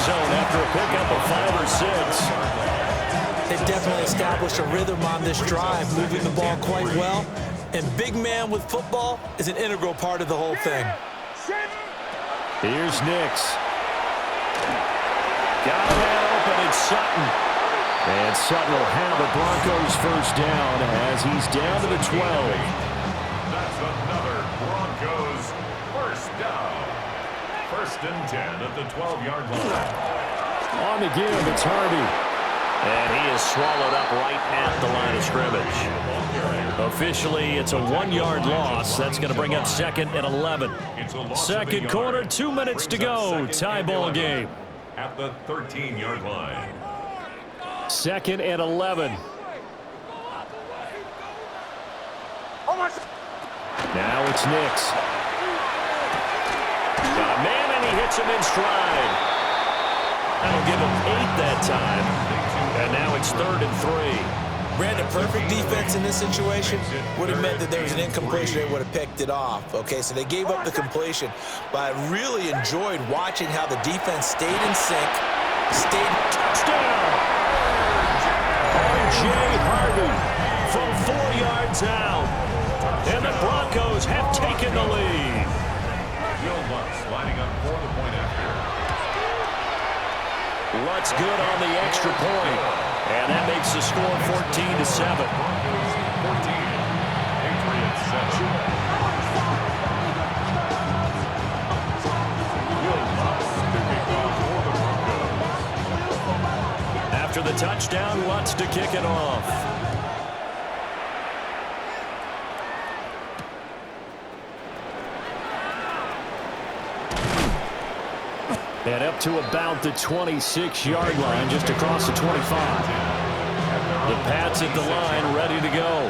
zone after a pickup of 5 or 6. They definitely established a rhythm on this drive, moving the ball quite well. And big man with football is an integral part of the whole thing. Here's Nix. Got that open, it's Sutton. And Sutton will have the Broncos first down as he's down to the 12. That's another Broncos first down. First and 10 at the 12-yard line. On the give, it's Harvey. And he is swallowed up right at the line of scrimmage. Officially, it's a 1-yard loss. That's going to bring up 2nd and 11. Second quarter, 2 minutes to go. Tie ball game. At the 13-yard line. 2nd and 11. Now it's Nix. Got a man, and he hits him in stride. That'll give him 8 that time. And now it's 3rd and 3. Ran a perfect defense in this situation. Would have meant that there was an incompletion. They would have picked it off. Okay, so they gave up the completion. But I really enjoyed watching how the defense stayed in sync. Stayed touchdown. R.J. Harvey from 4 yards out. And the Broncos have taken the lead. Will Lutz lining up for the point after. Lutz good on the extra point. And that makes the score 14-7. 14. Patriots 7. Will Lutz to kick off for the Broncos. After the touchdown, Lutz to kick it off. And up to about the 26-yard line, just across the 25. The Pats at the line, ready to go.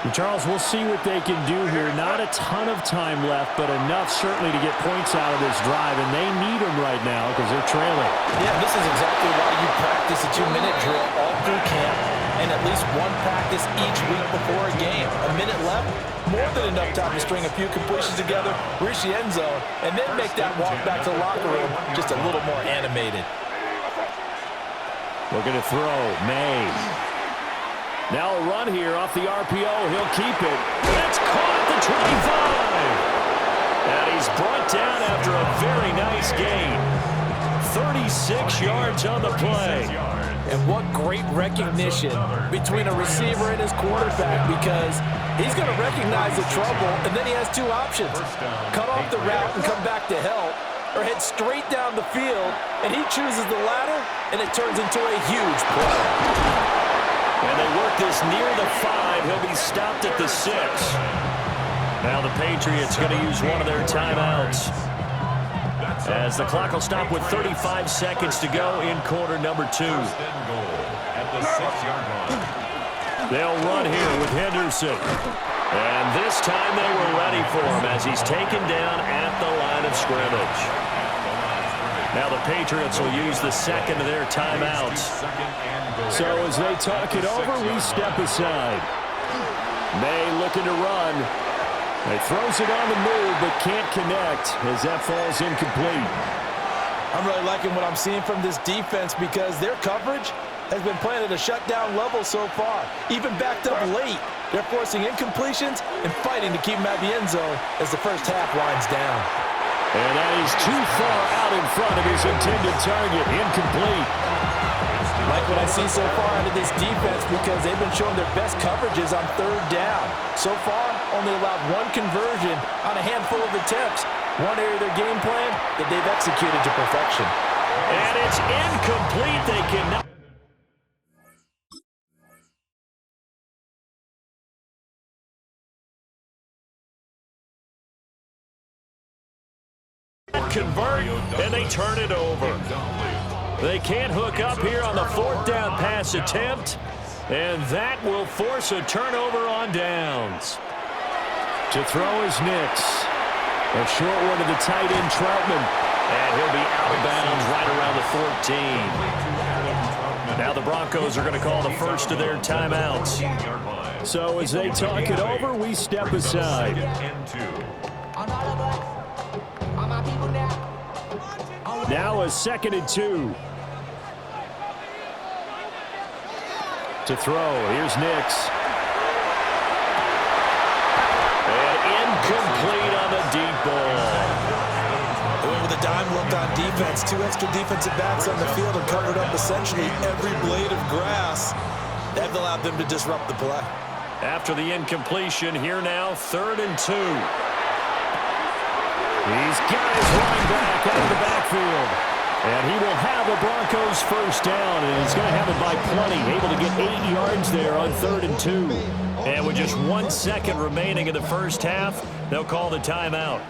And Charles, we'll see what they can do here. Not a ton of time left, but enough certainly to get points out of this drive, and they need them right now because they're trailing. Yeah, this is exactly why you practice a 2-minute drill all through camp and at least one practice each week before a game. A minute left, more than enough time to string a few completions together, reach the end zone, and then make that walk back to the locker room just a little more animated. Looking to throw, May. Now a run here off the RPO. He'll keep it. It's caught at the 25. And he's brought down after a very nice gain. 36 yards on the play. And what great recognition between a receiver and his quarterback, because he's going to recognize the trouble, and then he has 2 options. Cut off the route and come back to help, or head straight down the field, and he chooses the latter, and it turns into a huge play. And they work this near the 5. He'll be stopped at the 6. Now the Patriots going to use one of their timeouts, as the clock will stop with 35 seconds to go in quarter number 2. At the 6-yard line. They'll run here with Henderson. And this time they were ready for him as he's taken down at the line of scrimmage. Now the Patriots will use the second of their timeouts. So as they talk it over, we step aside. May looking to run. He throws it on the move, but can't connect as that falls incomplete. I'm really liking what I'm seeing from this defense because their coverage has been playing at a shutdown level so far. Even backed up late, they're forcing incompletions and fighting to keep them at the end zone as the first half winds down. And that is too far out in front of his intended target. Incomplete. Like what I see so far out of this defense because they've been showing their best coverages on 3rd down. So far, only allowed 1 conversion on a handful of attempts. One area of their game plan that they've executed to perfection. And it's incomplete. They cannot convert, and they turn it over. They can't hook up here on the 4th down pass attempt, and that will force a turnover on downs. To throw is Nix. A short one to the tight end, Troutman. And he'll be out of bounds right around the 14. Now the Broncos are going to call the first of their timeouts. So as they talk it over, we step aside. Now a 2nd and 2. To throw, here's Nix. And incomplete on the deep ball. With a dime look on defense, 2 extra defensive backs on the field and covered up essentially every blade of grass. That allowed them to disrupt the play. After the incompletion, here now, 3rd and 2. He's got his running back out of the backfield. And he will have a Broncos first down, and he's going to have it by plenty. Able to get 8 yards there on 3rd and 2. And with just 1 second remaining in the first half, they'll call the timeout.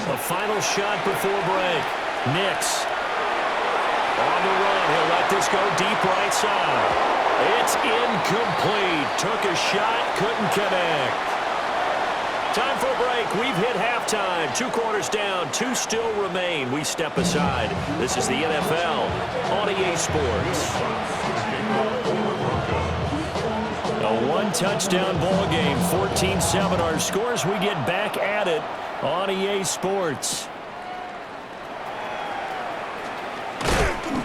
A final shot before break. Nix. On the run, he'll let this go deep right side. It's incomplete. Took a shot, couldn't connect. Time for a break. We've hit halftime. 2 quarters down, 2 still remain. We step aside. This is the NFL on EA Sports. A 1-touchdown ball game, 14-7 our scores. We get back at it on EA Sports.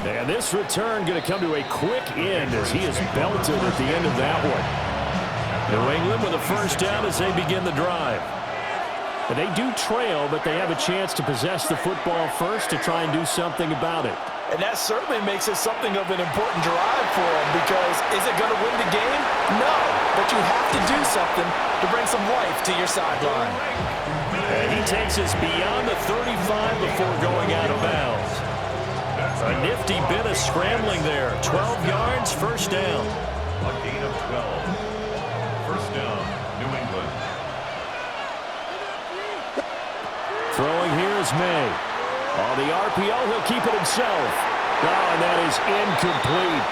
And this return going to come to a quick end as he is belted at the end of that one. New England with a first down as they begin the drive. And they do trail, but they have a chance to possess the football first to try and do something about it. And that certainly makes it something of an important drive for them, because is it going to win the game? No, but you have to do something to bring some life to your sideline. And he takes us beyond the 35 before going out of bounds. A nifty bit of scrambling there. 12 yards, first down. A gain of 12. First down, New England. Throwing here is May. On the RPO, he'll keep it himself. Oh, and that is incomplete.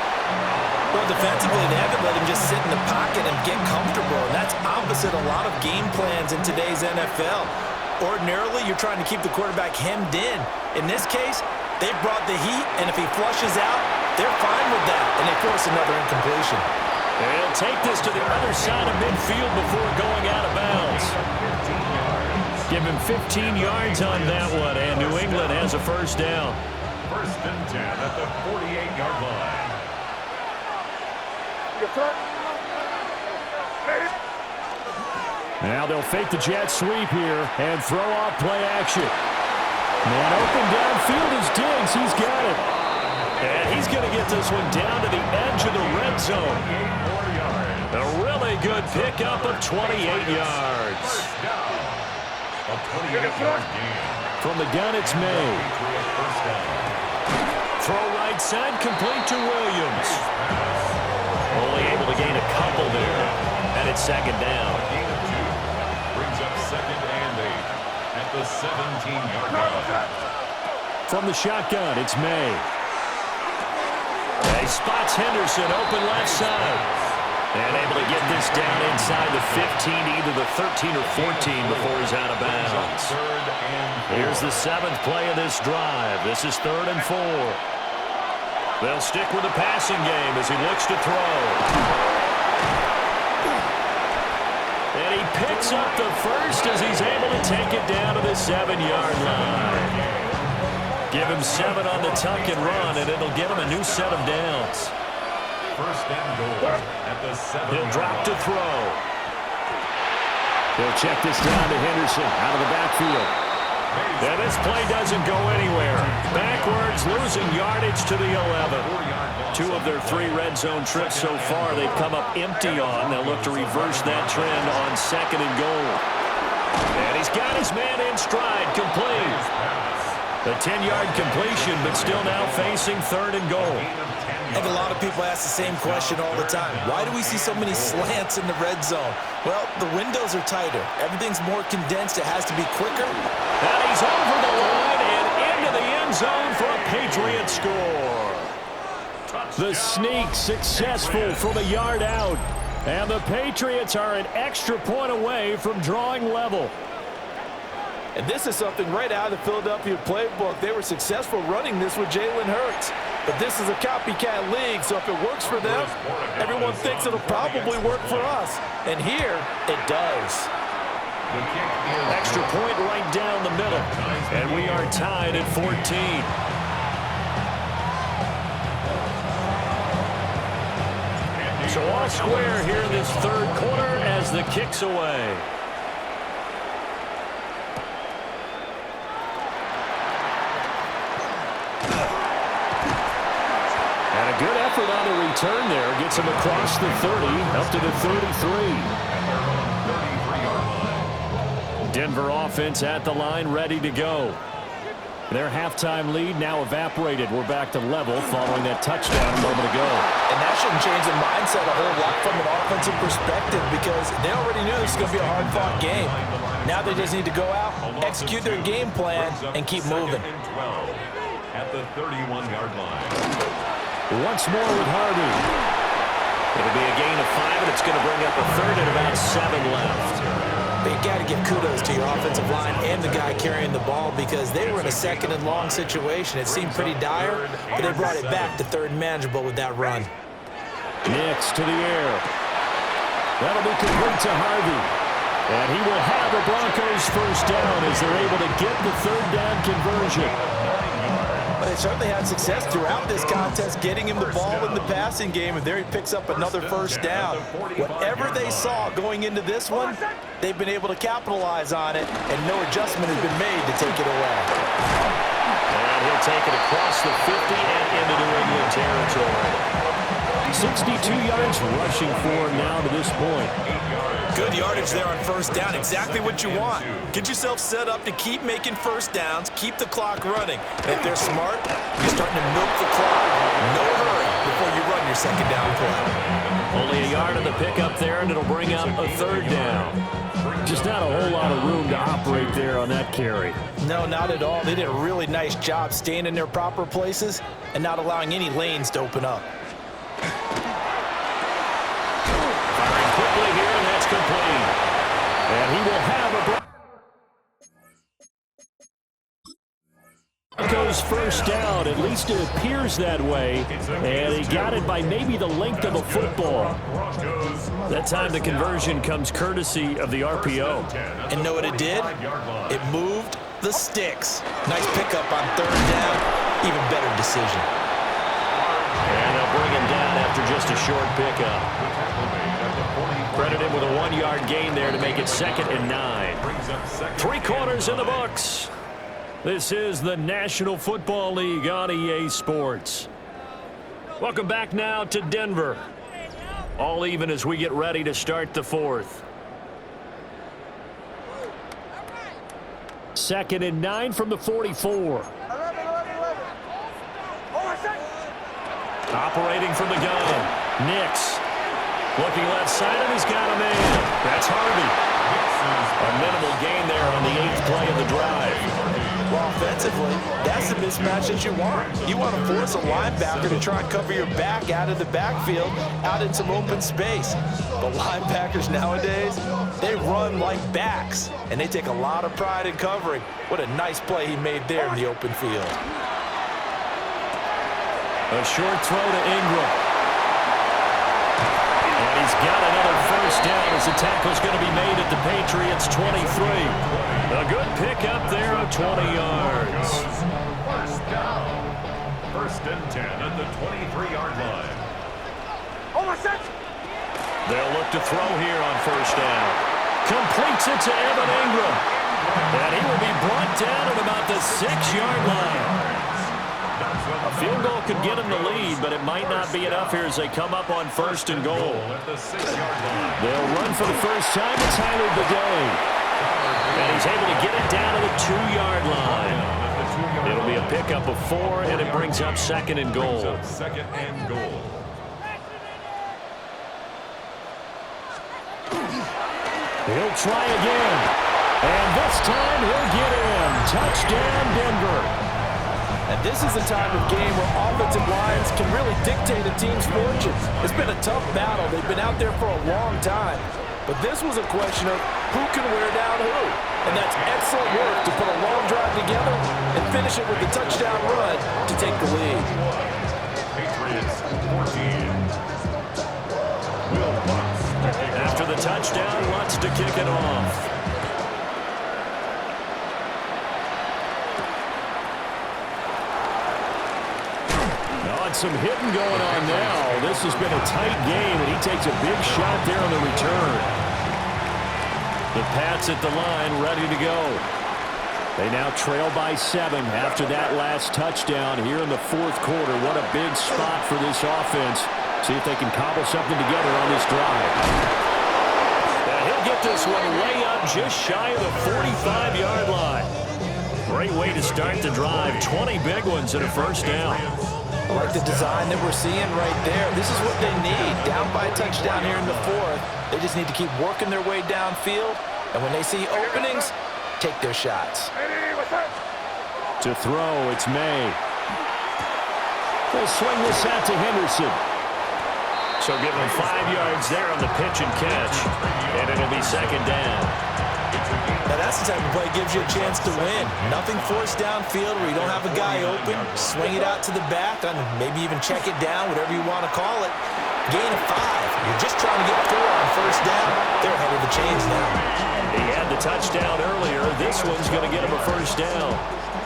Well, defensively, they haven't let him just sit in the pocket and get comfortable. And that's opposite a lot of game plans in today's NFL. Ordinarily, you're trying to keep the quarterback hemmed in. In this case, they brought the heat, and if he flushes out, they're fine with that, and they force another incompletion. And he'll take this to the other side of midfield before going out of bounds. Give him 15 yards on that one, and New England has a first down. First and 10 at the 48-yard line. Now they'll fake the jet sweep here and throw off play action. Man open downfield is Diggs. He's got it. And he's going to get this one down to the edge of the red zone. A really good pickup of 28 yards. A 28-yard gain. From the gun, it's May. Throw right side, complete to Williams. Only able to gain a couple there. And it's second down. Gain of 2. Brings up 2nd and 8 at the 17-yard line. From the shotgun, it's May. He spots Henderson open left side. And able to get this down inside the 15, either the 13 or 14 before he's out of bounds. Here's the 7th play of this drive. This is 3rd and 4. They'll stick with the passing game as he looks to throw. And he picks up the first as he's able to take it down to the 7-yard line. Give him 7 on the tuck and run, and it'll get him a new set of downs. First and goal at the 7. He'll drop to throw. He'll check this down to Henderson out of the backfield. And this play doesn't go anywhere. Backwards, losing yardage to the 11. 2 of their 3 red zone trips so far they've come up empty on. They'll look to reverse that trend on 2nd and goal. And he's got his man in stride, complete. A 10-yard completion, but still now facing 3rd and goal. I think a lot of people ask the same question all the time. Why do we see so many slants in the red zone? Well, the windows are tighter. Everything's more condensed. It has to be quicker. And he's over the line and into the end zone for a Patriot score. The sneak successful from a yard out. And the Patriots are an extra point away from drawing level. And this is something right out of the Philadelphia playbook. They were successful running this with Jalen Hurts. But this is a copycat league, so if it works for them, everyone thinks it'll probably work for us. And here, it does. Extra point right down the middle. And we are tied at 14. So all square here in this third quarter as the kick's away. And a good effort on the return there. Gets him across the 30, up to the 33. Denver offense at the line, ready to go. Their halftime lead now evaporated. We're back to level following that touchdown a moment ago. And that shouldn't change the mindset a whole lot from an offensive perspective because they already knew this was going to be a hard-fought game. Now they just need to go out, execute their game plan, and keep moving. At the 31-yard line. Once more with Harvey. It'll be a gain of 5, and it's going to bring up a third and about 7 left. But you got to give kudos to your offensive line and the guy carrying the ball because they were in a second and long situation. It seemed pretty dire, but they brought it back to third and manageable with that run. Knicks to the air. That'll be complete to Harvey. And he will have the Broncos first down as they're able to get the third down conversion. But they certainly had success throughout this contest getting him the ball in the passing game, and there he picks up another first down. Whatever they saw going into this one, they've been able to capitalize on it, and no adjustment has been made to take it away. And he'll take it across the 50 and into New England territory. 62 yards rushing for him now to this point. Good yardage there on first down, exactly what you want. Get yourself set up to keep making first downs, keep the clock running. And if they're smart, you're starting to milk the clock. No hurry before you run your second down play. Only a yard of the pickup there, and it'll bring up a third down. Just not a whole lot of room to operate there on that carry. No, not at all. They did a really nice job staying in their proper places and not allowing any lanes to open up. Firing quickly here, and that's complete. And he will have a Broncos first down. At least it appears that way. And he got it by maybe the length of a football. That time the conversion comes courtesy of the RPO. And know what it did? It moved the sticks. Nice pickup on third down. Even better decision. And they'll bring him down after just a short pickup. Credit him with a 1-yard gain there to make it 2nd and 9. 3 quarters in the books. This is the National Football League on EA Sports. Welcome back now to Denver. All even as we get ready to start the 4th. 2nd and 9 from the 44. Operating from the gun. Nix. Looking left side, and he's got a man. That's Harvey. A minimal gain there on the 8th play of the drive. Well, offensively, that's the mismatch that you want. You want to force a linebacker to try and cover your back out of the backfield, out in some open space. But linebackers nowadays, they run like backs, and they take a lot of pride in covering. What a nice play he made there in the open field. A short throw to Ingram. And he's got another first down as the tackle's going to be made at the Patriots' 23. A good pickup there of 20 yards. First down. 1st and 10 at the 23-yard line. They'll look to throw here on first down. Completes it to Evan Ingram. And he will be brought down at about the 6-yard line. A field goal could get him the lead, but it might not be enough here as they come up on 1st and goal. They'll run for the first time. It's Tyler Bidet. And he's able to get it down to the 2-yard line. It'll be a pickup of 4, and it brings up 2nd and goal. 2nd and goal. He'll try again. And this time he'll get in. Touchdown, Denver. And this is the type of game where offensive lines can really dictate a team's fortunes. It's been a tough battle. They've been out there for a long time. But this was a question of who can wear down who. And that's excellent work to put a long drive together and finish it with a touchdown run to take the lead. Patriots 14. After the touchdown, Lutz to kick it off. some hitting going on now. This has been a tight game, and he takes a big shot there on the return. The Pats at the line, ready to go. They now trail by 7 after that last touchdown here in the fourth quarter. What a big spot for this offense. See if they can cobble something together on this drive. Now he'll get this one way up just shy of the 45-yard line. Great way to start the drive. 20 big ones and a first down. I like the design that we're seeing right there. This is what they need. Down by a touchdown here in the fourth. They just need to keep working their way downfield. And when they see openings, take their shots. To throw, it's May. They'll swing this out to Henderson. So give him 5 yards there on the pitch and catch. And it'll be second down. Now that's the type of play that gives you a chance to win. Nothing forced downfield where you don't have a guy open. Swing it out to the back, and maybe even check it down, whatever you want to call it. Gain of 5. You're just trying to get 4 on first down. They're ahead of the chains now. He had the touchdown earlier. This one's going to get him a first down.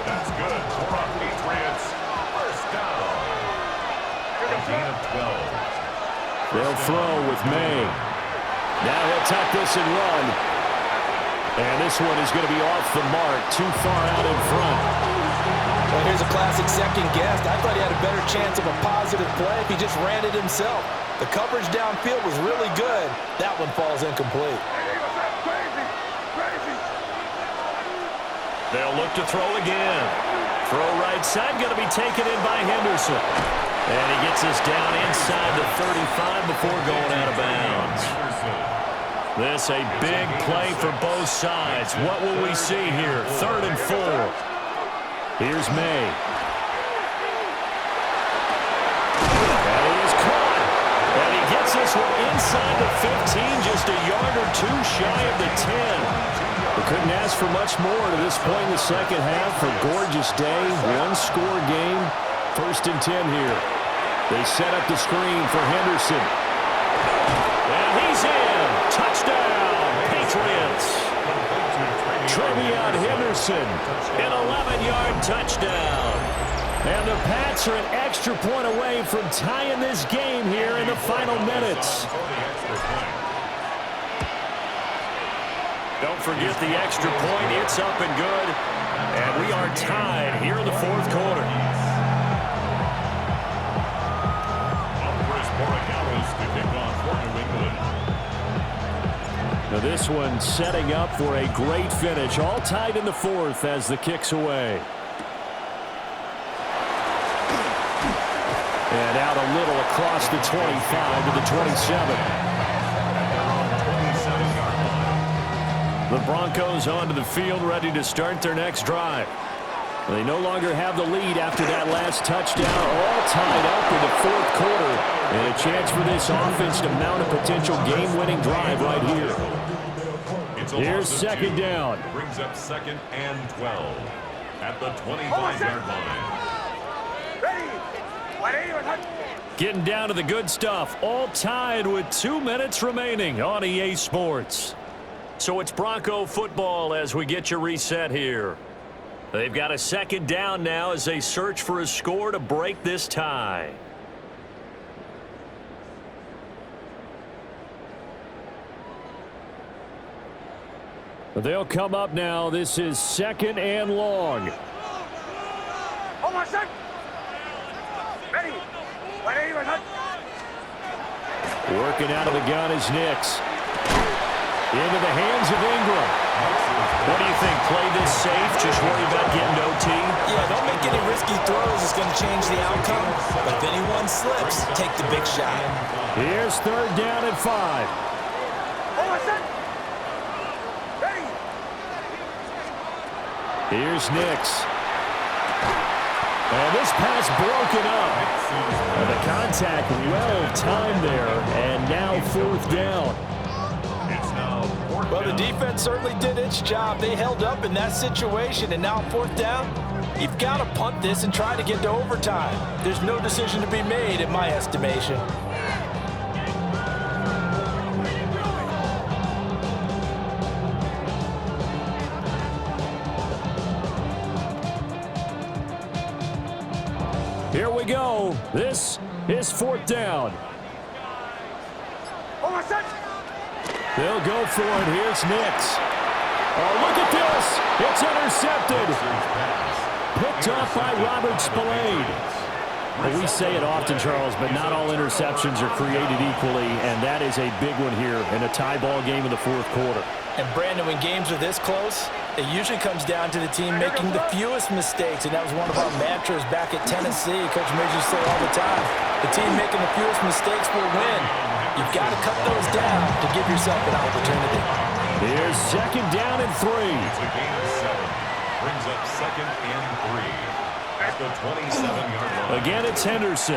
That's good for our Patriots. First down. 15 of 12. They'll throw with May. Now he'll tuck this and run. And this one is going to be off the mark, too far out in front. Well, here's a classic second guess. I thought he had a better chance of a positive play if he just ran it himself. The coverage downfield was really good. That one falls incomplete. They'll look to throw again. Throw right side, going to be taken in by Henderson. And he gets this down inside the 35 before going out of bounds. This a big play for both sides. What will we see here? 3rd and 4. Here's May. And he is caught. And he gets this one inside the 15, just a yard or 2 shy of the 10. We couldn't ask for much more to this point in the second half. A gorgeous day, one-score game. 1st and 10 here. They set up the screen for Henderson. And he's in. Touchdown, Patriots. Trevion Henderson, an 11-yard touchdown. And the Pats are an extra point away from tying this game here in the final minutes. Don't forget the extra point. It's up and good. And we are tied here in the fourth quarter. Now this one setting up for a great finish. All tied in the fourth as the kick's away. And out a little across the 25 to the 27. The Broncos onto the field ready to start their next drive. They no longer have the lead after that last touchdown. All tied up in the fourth quarter. And a chance for this offense to mount a potential game-winning drive right here. Here's second down. Brings up 2nd and 12 at the 25-yard line. Getting down to the good stuff. All tied with 2 minutes remaining on EA Sports. So it's Bronco football as we get you reset here. They've got a second down now as they search for a score to break this tie. They'll come up now. This is 2nd and long. Working out of the gun is Nix. Into the hands of Ingram. What do you think? Play this safe? Just worry about getting OT? Yeah, don't make any risky throws. It's going to change the outcome. But if anyone slips, take the big shot. Here's 3rd down and 5. Here's Nix. And this pass broken up. And the contact well timed there. And now 4th down. Well, the defense certainly did its job. They held up in that situation. And now 4th down, you've got to punt this and try to get to overtime. There's no decision to be made in my estimation. Here we go. This is 4th down. They'll go for it. Here's Nix. Oh, look at this. It's intercepted. Picked off by Robert Spillane. Well, we say it often, Charles, but not all interceptions are created equally, and that is a big one here in a tie ball game in the 4th quarter. And, Brandon, when games are this close, it usually comes down to the team making the fewest mistakes, and that was one of our mantras back at Tennessee. Coach Midge used to say all the time, the team making the fewest mistakes will win. You've got to cut those down to give yourself an opportunity. Here's 2nd down and 3. It's a gain of 7. Brings up 2nd and 3. At the 27-yard line. Again, it's Henderson.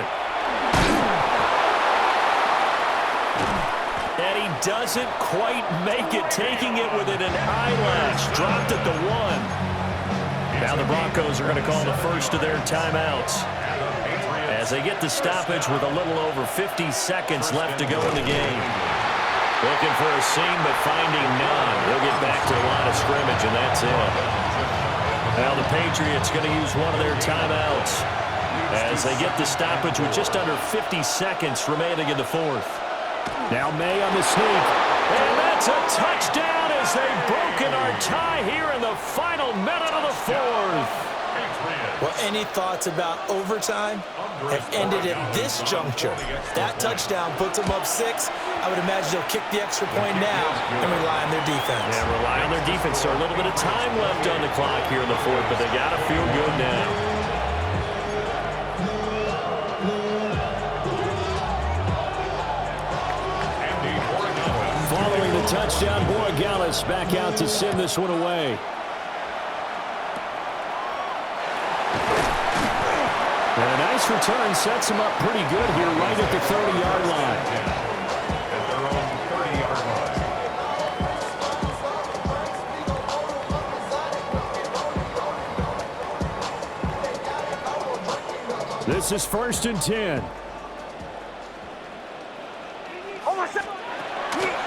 And he doesn't quite make it, taking it within an eyelash. Dropped at the 1. Now the Broncos are going to call the first of their timeouts as they get the stoppage with a little over 50 seconds left to go in the game. Looking for a seam, but finding none. He'll get back to the line of scrimmage, and that's it. Now the Patriots going to use one of their timeouts as they get the stoppage with just under 50 seconds remaining in the 4th. Now May on the sneak. And that's a touchdown as they've broken our tie here in the final minute of the 4th. Well, any thoughts about overtime have ended at this juncture. That touchdown puts them up 6. I would imagine they'll kick the extra point now and rely on their defense. Yeah, rely on their defense. So a little bit of time left on the clock here in the 4th, but they got to feel good now. Following the touchdown, Borregales back out to send this one away. And a nice return sets him up pretty good here right at the 30-yard line. At their own 30-yard line. This is 1st and 10.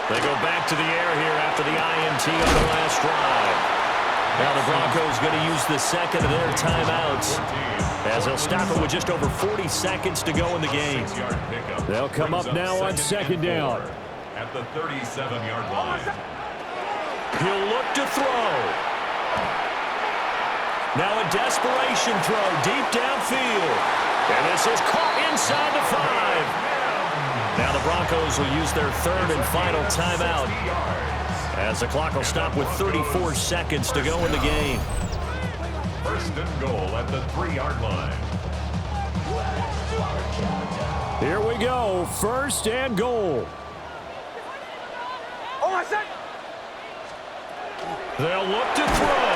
They go back to the air here after the INT on the last drive. Now the Broncos going to use the 2nd of their timeouts as they'll stop it with just over 40 seconds to go in the game. They'll come up now on 2nd down. At the 37-yard line. He'll look to throw. Now a desperation throw deep downfield. And this is caught inside the 5. Now the Broncos will use their 3rd and final timeout as the clock will stop with 34 seconds to go in the game. 1st and goal at the 3-yard line. Here we go. 1st and goal. They'll look to throw.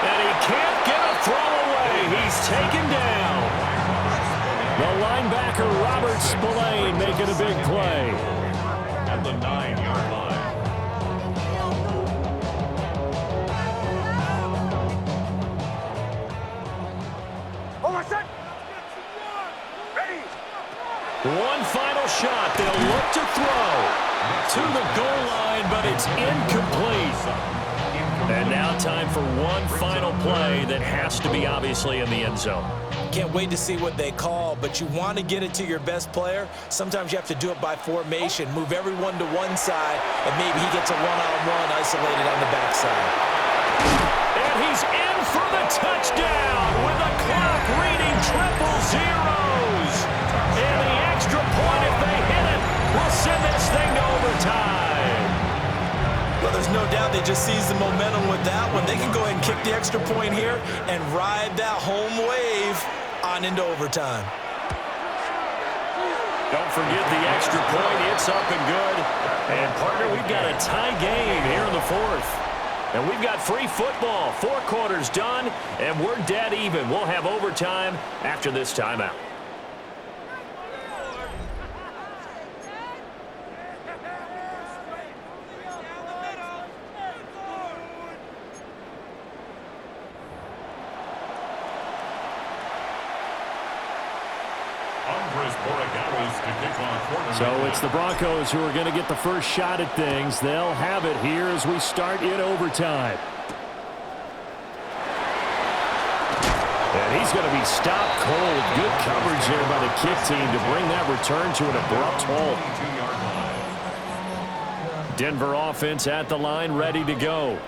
And he can't get a throw away. He's taken down. The linebacker, Robert Spillane, making a big play. At the 9-yard line. One final shot. They'll look to throw to the goal line, but it's incomplete. And now time for one final play that has to be obviously in the end zone. Can't wait to see what they call, but you want to get it to your best player. Sometimes you have to do it by formation. Move everyone to one side, and maybe he gets a one-on-one isolated on the backside. And he's in for the touchdown with the clock reading triple zeros. And the extra point, if they hit it, will send this thing to overtime. Well, there's no doubt they just seized the momentum with that one. They can go ahead and kick the extra point here and ride that home wave on into overtime. Don't forget the extra point. It's up and good. And, partner, we've got a tie game here in the 4th. And we've got free football. 4 quarters done, and we're dead even. We'll have overtime after this timeout. So it's the Broncos who are going to get the first shot at things. They'll have it here as we start in overtime. And He's going to be stopped cold. Good coverage there by the kick team to bring that return to an abrupt halt. Denver offense at the line, ready to go.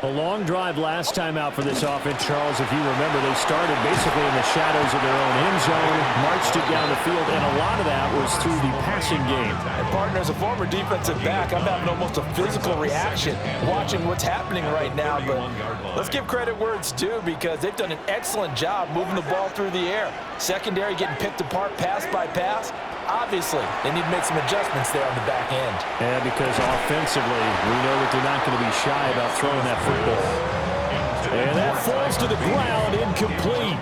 A long drive last time out for this offense, Charles. If you remember, they started basically in the shadows of their own end zone, marched it down the field, and a lot of that was through the passing game. And partner, as a former defensive back, I'm having almost a physical reaction watching what's happening right now. But let's give credit where it's due, because they've done an excellent job moving the ball through the air. Secondary getting picked apart pass by pass. Obviously, they need to make some adjustments there on the back end. And because offensively, we know that they're not going to be shy about throwing that football. And that falls to the ground, incomplete.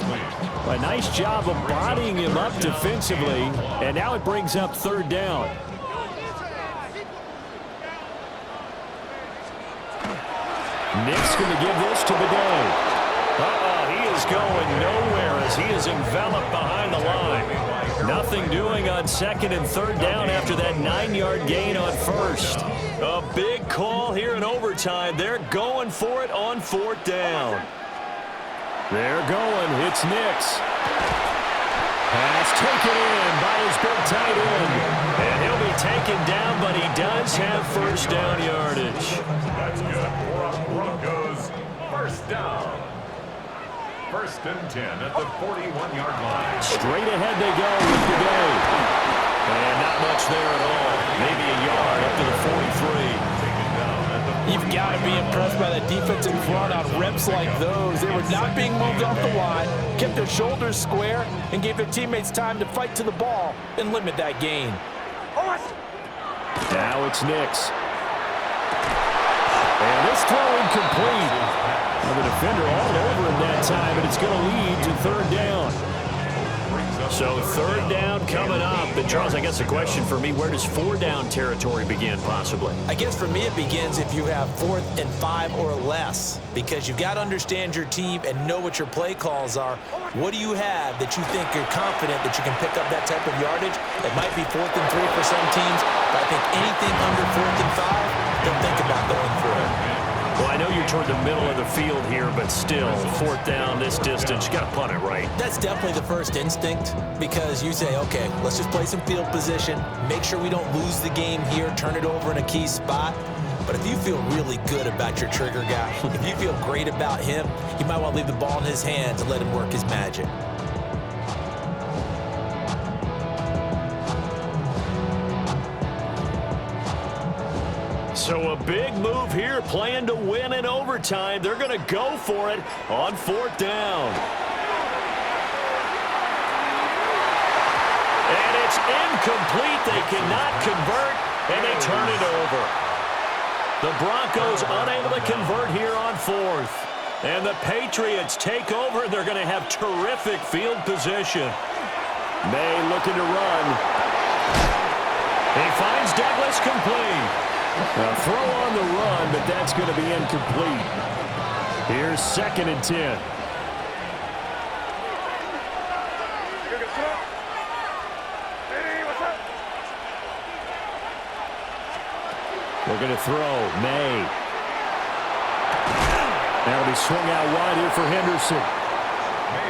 A nice job of bodying him up defensively, and now it brings up third down. Nick's going to give this to Bidet. He is going nowhere as he is enveloped behind the line. Nothing doing on second and third down after that 9-yard gain on first. A big call here in overtime. They're going for it on fourth down. They're going. It's Nix. Pass taken in by his big tight end. And he'll be taken down, but he does have first down yardage. That's good. Broncos, first down. First and 10 at the 41-yard line. Straight ahead they go with the day. And not much there at all. Maybe a yard up to the 43. You've got to be impressed by that defensive front on reps like those. They were not being moved off the line, kept their shoulders square, and gave their teammates time to fight to the ball and limit that gain. Now it's Nix. And this throw incomplete. Well, the defender all over him that time, but it's going to lead to third down. So third down coming up. And Charles, I guess the question for me, where does 4-down territory begin possibly? I guess for me it begins if you have 4th and 5 or less, because you've got to understand your team and know what your play calls are. What do you have that you think you're confident that you can pick up that type of yardage? It might be 4th and 3 for some teams, but I think anything under 4th and 5, they'll think about going for it. Well, I know you're toward the middle of the field here, but still, fourth down, this distance, you got to punt it right. That's definitely the first instinct, because you say, okay, let's just play some field position, make sure we don't lose the game here, turn it over in a key spot. But if you feel really good about your trigger guy, if you feel great about him, you might want to leave the ball in his hands and let him work his magic. So a big move here, playing to win in overtime. They're going to go for it on fourth down. And it's incomplete. They cannot convert, and they turn it over. The Broncos unable to convert here on fourth. And the Patriots take over. They're going to have terrific field position. May looking to run. He finds Douglas complete. A throw on the run, but that's going to be incomplete. Here's 2nd and 10. Looking to throw. May. That'll be swung out wide here for Henderson.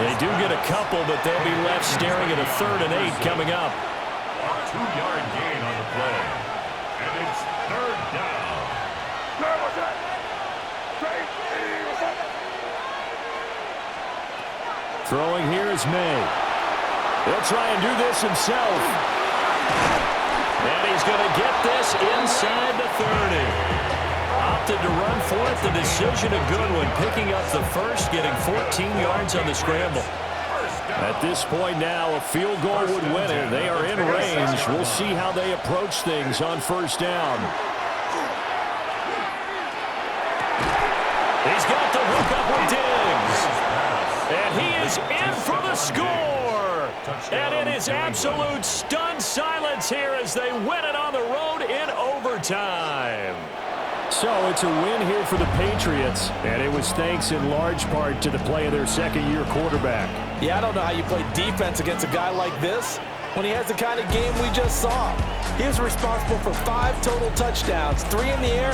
They do get a couple, but they'll be left staring at a 3rd and 8 coming up. A 2-yard gain on the play. And it's third down. Throwing here is May. He'll try and do this himself. And he's going to get this inside the 30. Opted to run for it. The decision a good one. Picking up the first, getting 14 yards on the scramble. At this point now, a field goal would win it. They are in range. We'll see how they approach things on first down. He's got the hook up with Diggs. And he is in for the score. And it is absolute stunned silence here as they win it on the road in overtime. So it's a win here for the Patriots, and it was thanks in large part to the play of their second-year quarterback. Yeah, I don't know how you play defense against a guy like this when he has the kind of game we just saw. He was responsible for 5 total touchdowns, 3 in the air